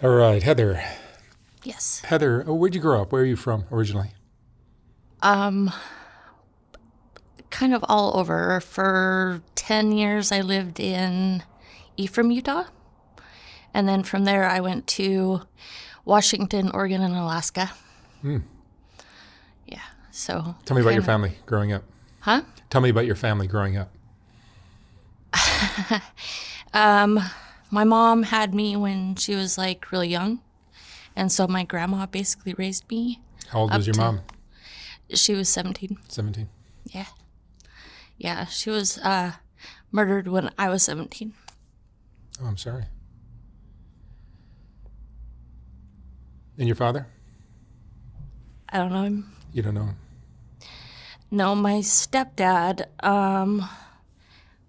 All right, Heather. Yes. Heather, where'd you grow up? Where are you from originally? Um, Kind of all over. For 10 years, I lived in Ephraim, Utah. And then from there, I went to Washington, Oregon, and Alaska. Hmm. Yeah. So, Tell me about your family growing up. huh? Tell me about your family growing up. Um, my mom had me when she was like really young. And so my grandma basically raised me How old was up your to, mom? she was 17. 17. Yeah. Yeah. She was murdered when I was 17. Oh, I'm sorry. And your father? I don't know him. You don't know him. No, my stepdad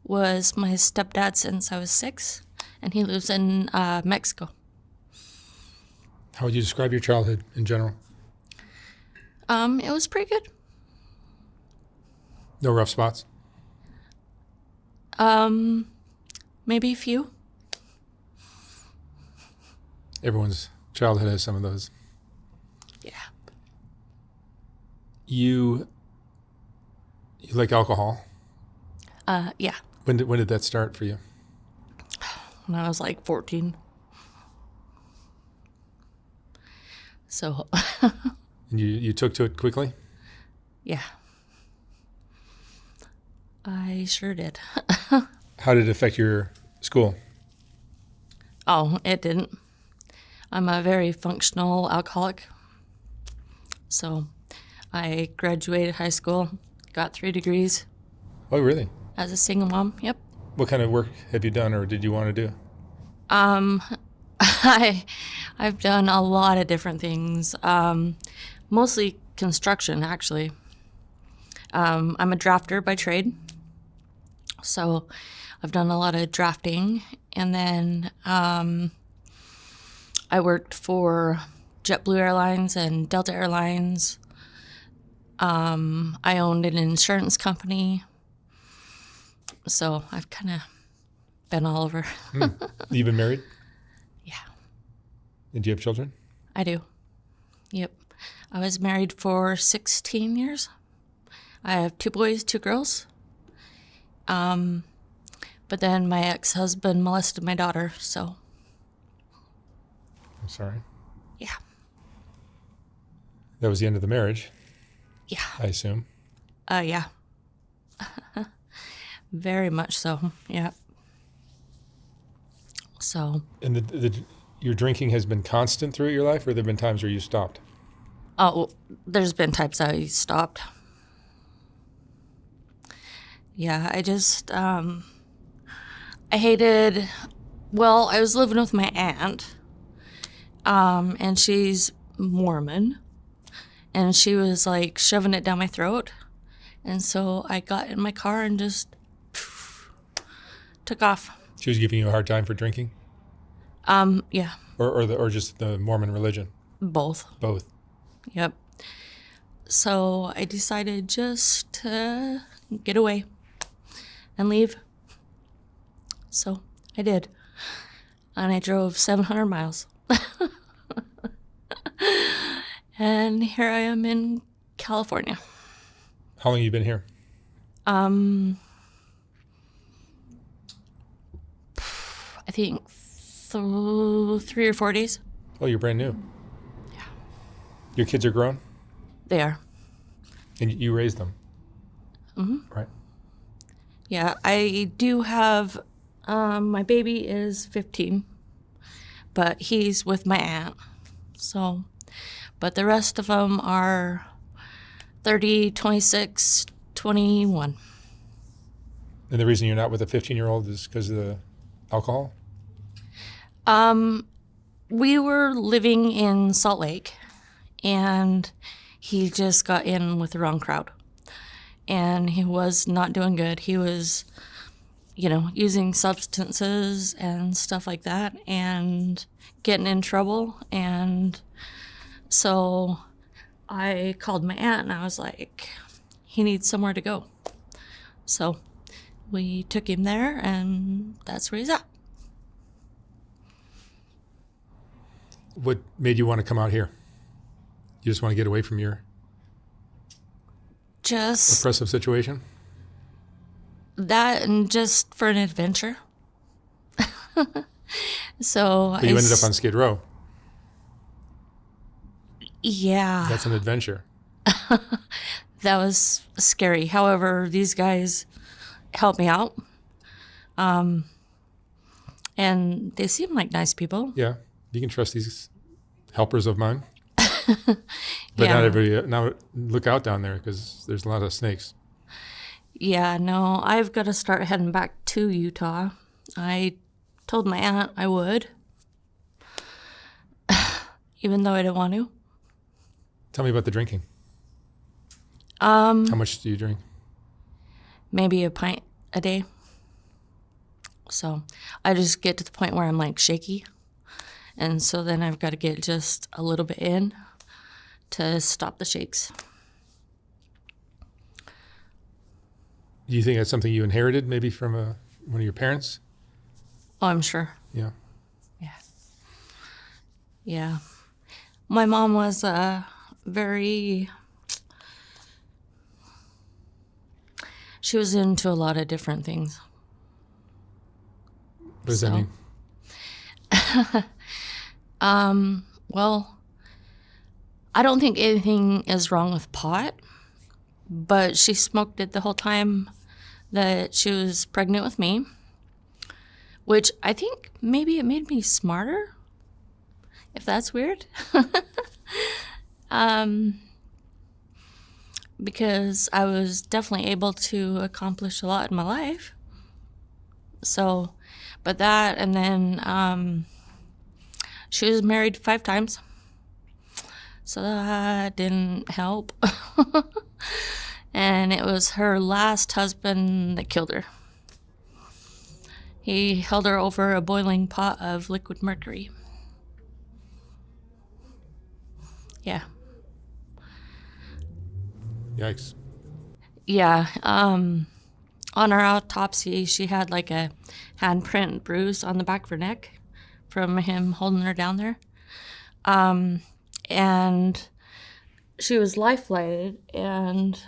was my stepdad since I was 6, and he lives in Mexico. How would you describe your childhood in general? It was pretty good. No rough spots? Maybe a few. Everyone's childhood has some of those. Yeah. You like alcohol? Yeah. When did that start for you? When I was like 14. So, And you took to it quickly? yeah. I sure did. How did it affect your school? Oh, it didn't. I'm a very functional alcoholic. So, I graduated high school, got 3 degrees Oh, really? as a single mom. Yep. What kind of work have you done or did you want to do? I've done a lot of different things. Mostly construction, actually. I'm a drafter by trade, so I've done a lot of drafting, and then I worked for JetBlue Airlines and Delta Airlines. I owned an insurance company, so I've kind of been all over. You've been married? Yeah, And do you have children? I do. Yep. I was married for 16 years. I have 2 boys, 2 girls. But then my ex-husband molested my daughter, so I'm sorry. yeah. That was the end of the marriage, Yeah. I assume. Yeah. Very much so. Yeah. So, And your drinking has been constant throughout your life, or there have been times where you stopped? oh, there's been times I stopped. Yeah, I hated, well, I was living with my aunt, and she's Mormon, and she was like shoving it down my throat. And so I got in my car and just took off. She was giving you a hard time for drinking? Yeah, Or just the Mormon religion? both. Both. Yep. So I decided just to get away and leave. So I did. And I drove 700 miles. And here I am in California. How long have you been here? I think 3 or 4 days. Oh, you're brand new. Yeah. Your kids are grown? They are. And you raised them? Mm-hmm. Right. Yeah, I do have, my baby is 15, but he's with my aunt. So, but the rest of them are 30, 26, 21. And the reason you're not with a 15-year-old is because of the alcohol? We were living in Salt Lake, and he just got in with the wrong crowd. And he was not doing good. He was, using substances and stuff like that and getting in trouble. And so I called my aunt and I was like, he needs somewhere to go. So we took him there, and that's where he's at. What made you want to come out here? You just want to get away from your Just oppressive situation? that and just for an adventure. So But you ended up on Skid Row. Yeah, That's an adventure. that was scary. However, these guys helped me out. And they seem like nice people. Yeah, you can trust these helpers of mine. But Yeah. now look out down there because there's a lot of snakes. Yeah, no, I've got to start heading back to Utah. I told my aunt I would, even though I didn't want to. Tell me about the drinking. How much do you drink? Maybe a pint a day. So I just get to the point where I'm like shaky. And so then I've got to get just a little bit in to stop the shakes. Do you think that's something you inherited maybe from one of your parents? Oh, I'm sure. Yeah. Yeah. Yeah. My mom was she was into a lot of different things. What does that mean? Well, I don't think anything is wrong with pot, but she smoked it the whole time that she was pregnant with me, which I think maybe it made me smarter, if that's weird. Because I was definitely able to accomplish a lot in my life. So, but that, and then she was married 5 times. So that didn't help. And it was her last husband that killed her. He held her over a boiling pot of liquid mercury. Yeah. Yikes. Yeah. On her autopsy, she had like a handprint bruise on the back of her neck from him holding her down there. And she was life-flighted, and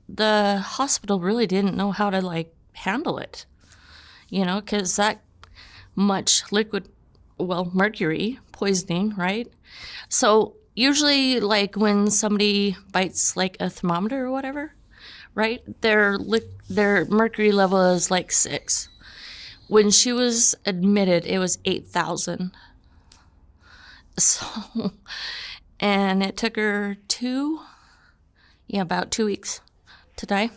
the hospital really didn't know how to like handle it, because that much mercury poisoning, right? So usually like when somebody bites like a thermometer or whatever, right, their mercury level is like 6. When she was admitted, it was 8,000. So, and it took her about 2 weeks to die.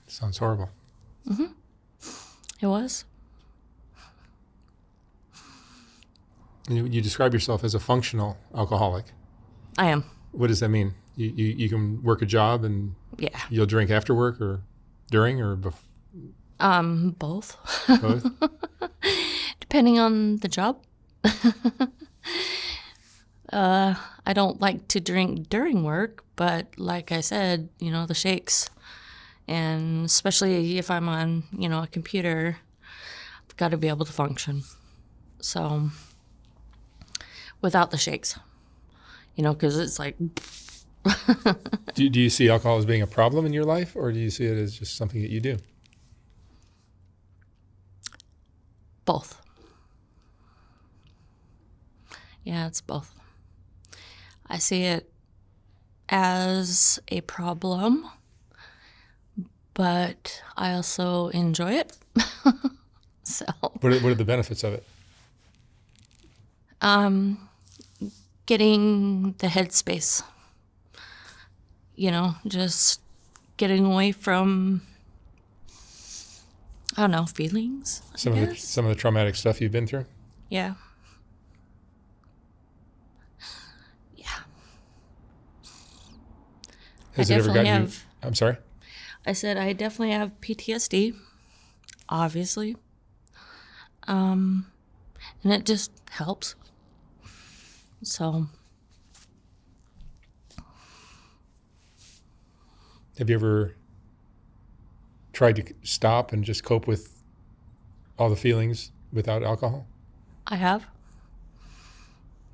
Sounds horrible. It was. You describe yourself as a functional alcoholic. I am. What does that mean? You can work a job and Yeah. you'll drink after work or during or Both. both? Depending on the job. I don't like to drink during work, but like I said, the shakes. And especially if I'm on, a computer, I've got to be able to function. So without the shakes, because it's like. Do you see alcohol as being a problem in your life, or do you see it as just something that you do? Both. Yeah, it's both. I see it as a problem, but I also enjoy it. So, What are the benefits of it? getting the headspace, just getting away from, I don't know, feelings. Some of the traumatic stuff you've been through? Yeah. Yeah. Has it ever gotten you? I'm sorry? I said I definitely have PTSD, obviously. And it just helps. So. Have you ever tried to stop and just cope with all the feelings without alcohol? I have.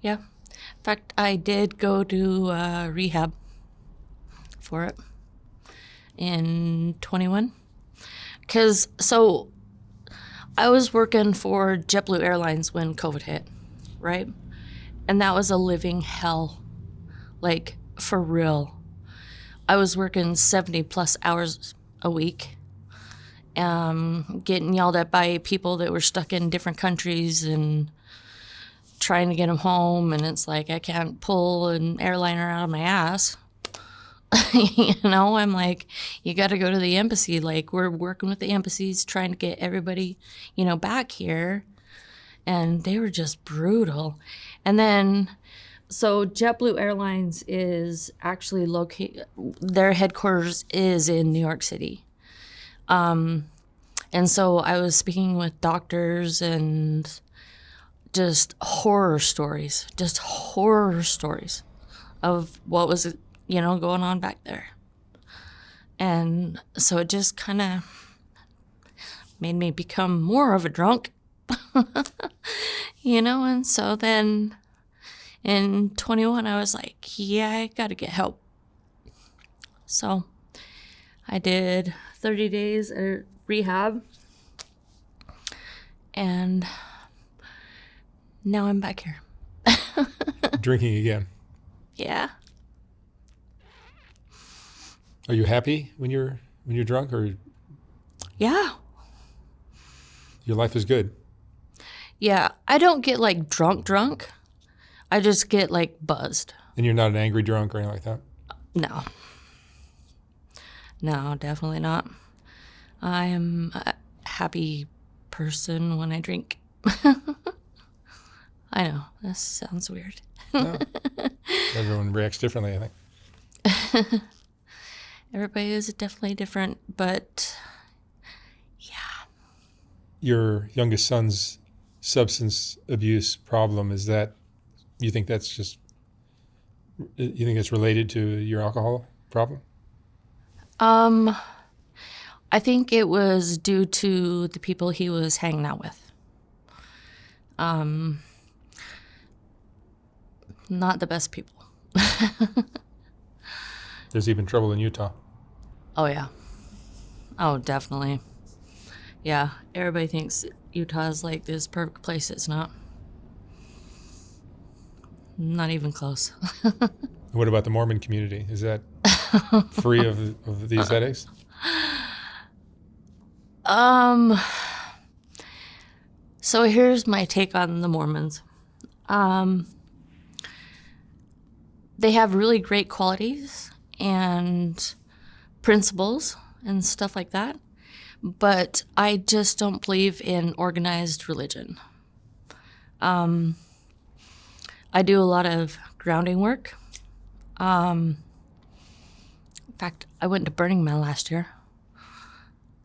Yeah. In fact, I did go to rehab for it in 21. So I was working for JetBlue Airlines when COVID hit, right? And that was a living hell. Like, for real. I was working 70 plus hours a week, getting yelled at by people that were stuck in different countries and trying to get them home. And it's like, I can't pull an airliner out of my ass. I'm like, you got to go to the embassy. Like, we're working with the embassies, trying to get everybody, back here. And they were just brutal. And then, so JetBlue Airlines is actually their headquarters is in New York City. And so I was speaking with doctors and just horror stories of what was, going on back there. And so it just kind of made me become more of a drunk, and so then in 21, I was like, yeah, I got to get help. So I did 30 days at rehab, and now I'm back here. Drinking again. Yeah. Are you happy when you're drunk, or Yeah. your life is good? Yeah. I don't get like drunk. I just get like buzzed. And you're not an angry drunk or anything like that? No, definitely not. I am a happy person when I drink. I know, this sounds weird. No. Everyone reacts differently, I think. Everybody is definitely different, but Your youngest son's substance abuse problem, is that, you think it's related to your alcohol problem? I think it was due to the people he was hanging out with. Not the best people. There's even trouble in Utah. Oh, yeah. Oh, definitely. Yeah, everybody thinks Utah is like this perfect place. It's not. Not even close. What about the Mormon community? Is that free of these headaches? So here's my take on the Mormons. They have really great qualities and principles and stuff like that, but I just don't believe in organized religion. I do a lot of grounding work. In fact, I went to Burning Man last year.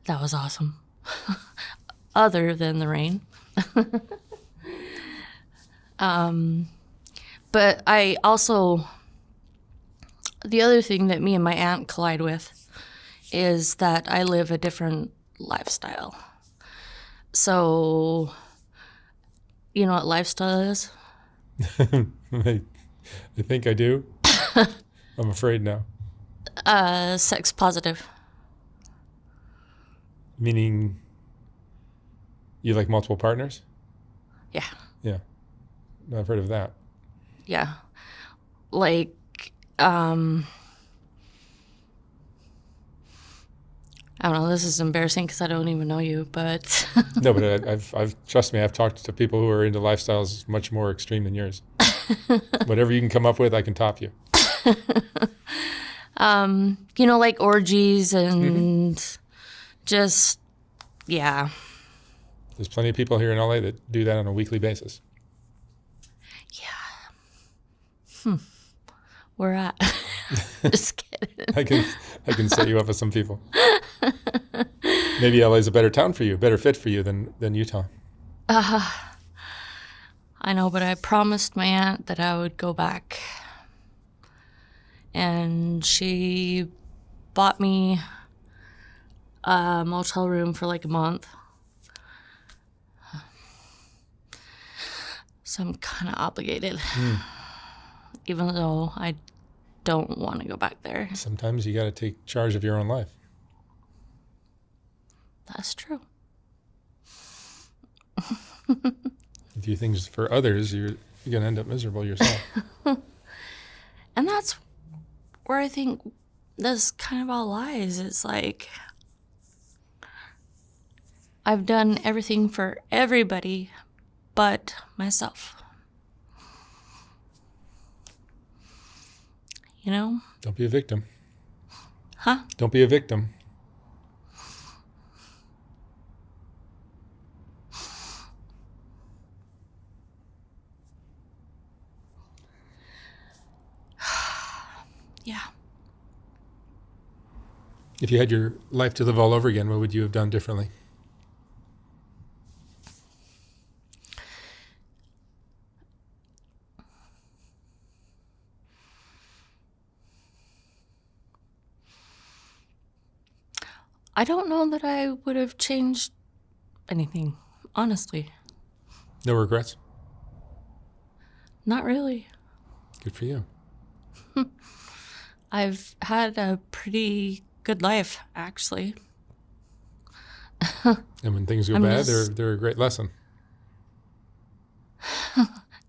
That was awesome. Other than the rain. But I also, the other thing that me and my aunt collide with is that I live a different lifestyle. So, you know what lifestyle is? I think I do. I'm afraid now. Sex positive. Meaning you like multiple partners? Yeah. Yeah. I've heard of that. Yeah. Like, I don't know, this is embarrassing because I don't even know you, but... No, but I've trust me, I've talked to people who are into lifestyles much more extreme than yours. Whatever you can come up with, I can top you. Like orgies and just, yeah. There's plenty of people here in LA that do that on a weekly basis. Yeah. Where at? Just kidding. I can set you up with some people. Maybe LA's a better town for you, better fit for you than Utah. I know, but I promised my aunt that I would go back. And she bought me a motel room for like a month. So I'm kind of obligated, even though I don't want to go back there. Sometimes you got to take charge of your own life. That's true. If you do things for others, you're going to end up miserable yourself. And that's where I think this kind of all lies. It's like I've done everything for everybody but myself. You know? Don't be a victim. Huh? Don't be a victim. Yeah. If you had your life to live all over again, what would you have done differently? I don't know that I would have changed anything, honestly. No regrets? Not really. Good for you. I've had a pretty good life, actually. And when things go bad, just- they're a great lesson.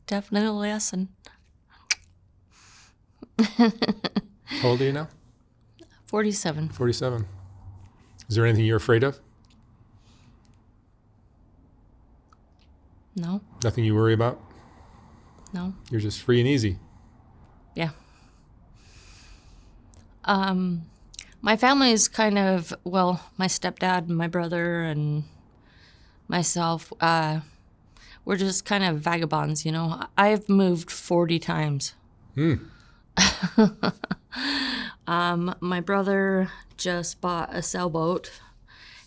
Definitely a lesson. How old are you now? 47. 47. Is there anything you're afraid of? No, Nothing you worry about? no. You're just free and easy. Yeah. My family is kind of, well, my stepdad, my brother, and myself, we're just kind of vagabonds, you know. I've moved 40 times. My brother just bought a sailboat.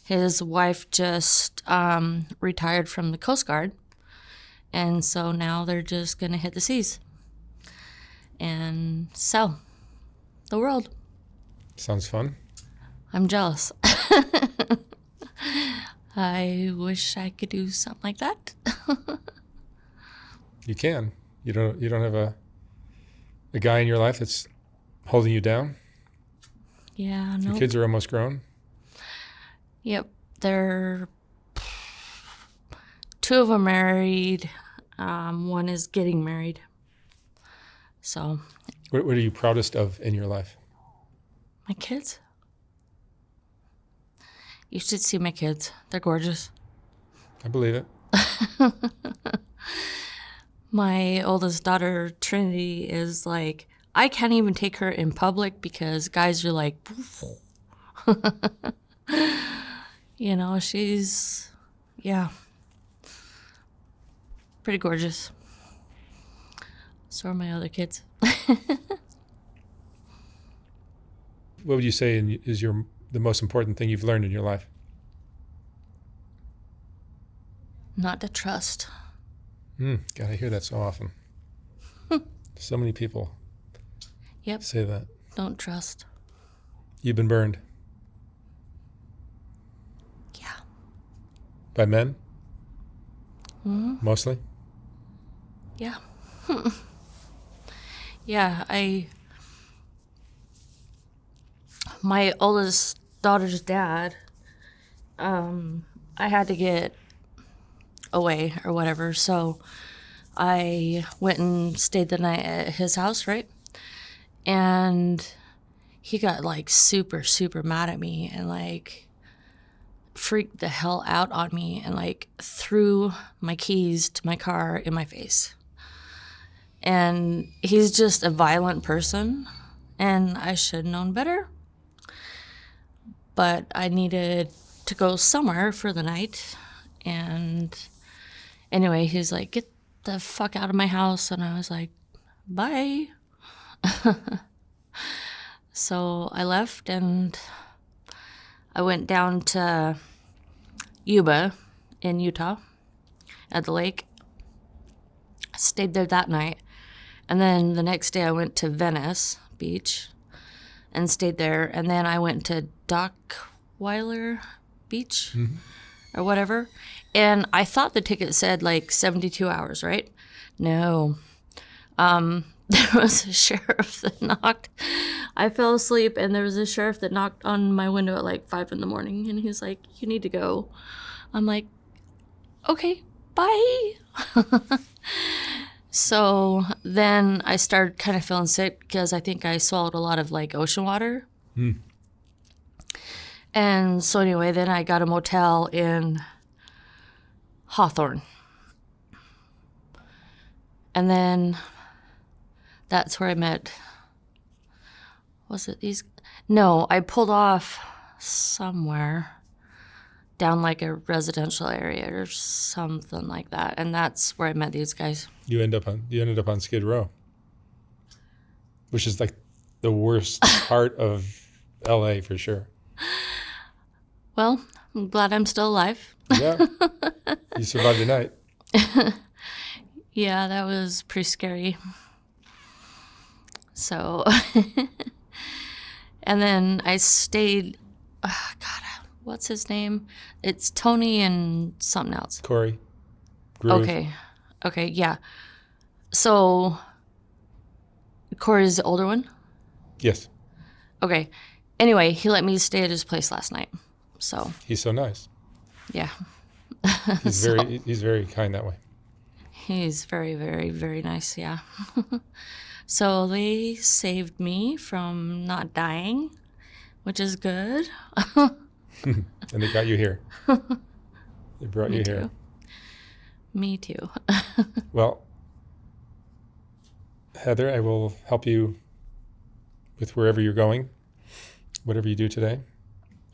His wife just retired from the Coast Guard. And so now they're just going to hit the seas and sell the world. Sounds fun. I'm jealous. I wish I could do something like that. You can. You don't have a guy in your life that's holding you down? Yeah, Your no. kids are almost grown? Yep, they're 2 of them married. One is getting married. So, What are you proudest of in your life? my kids. You should see my kids. They're gorgeous. I believe it. My oldest daughter, Trinity, is like, I can't even take her in public because guys are like, you know, she's, yeah, pretty gorgeous. So are my other kids. What would you say is the most important thing you've learned in your life? Not to trust. God, I hear that so often. So many people Yep, say that. don't trust. You've been burned Yeah. by men? Mostly? Yeah. Yeah, my oldest daughter's dad, I had to get away or whatever, so I went and stayed the night at his house, right? And he got like super, super mad at me and like freaked the hell out on me and like threw my keys to my car in my face. And he's just a violent person, and I should have known better. But I needed to go somewhere for the night. And anyway, he's like, get the fuck out of my house. And I was like, bye. So I left and I went down to Yuba in Utah at the lake. Stayed there that night. And then the next day I went to Venice Beach and stayed there. And then I went to Dockweiler Beach or whatever. And I thought the ticket said like 72 hours, right? No. There was a sheriff that knocked. I fell asleep, and there was a sheriff that knocked on my window at like 5 a.m. and he was like, "You need to go." I'm like, "Okay, bye." So then I started kind of feeling sick because I think I swallowed a lot of like ocean water. And so anyway, then I got a motel in Hawthorne. And then that's where I met, was it these? No, I pulled off somewhere down like a residential area or something like that. And that's where I met these guys. You ended up on Skid Row, which is like the worst part of LA for sure. Well, I'm glad I'm still alive. Yeah. You survived the night. Yeah, that was pretty scary. So, and then I stayed, God, what's his name? It's Tony and something else. Corey. Groove. Okay, yeah. So, Corey's the older one? Yes. Okay. Anyway, he let me stay at his place last night. So, He's so nice. yeah. He's very kind that way. He's very, very, very nice, yeah. So they saved me from not dying, which is good. And they got you here. They brought you here. Me too. Well, Heather, I will help you with wherever you're going, whatever you do today.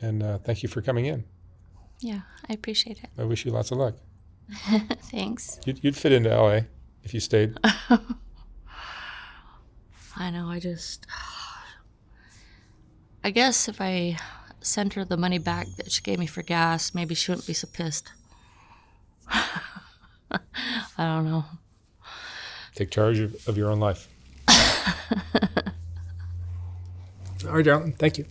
And thank you for coming in. Yeah, I appreciate it. I wish you lots of luck. Thanks. You'd fit into LA if you stayed. I know, I guess if I sent her the money back that she gave me for gas, maybe she wouldn't be so pissed. I don't know. Take charge of your own life. All right, darling. Thank you.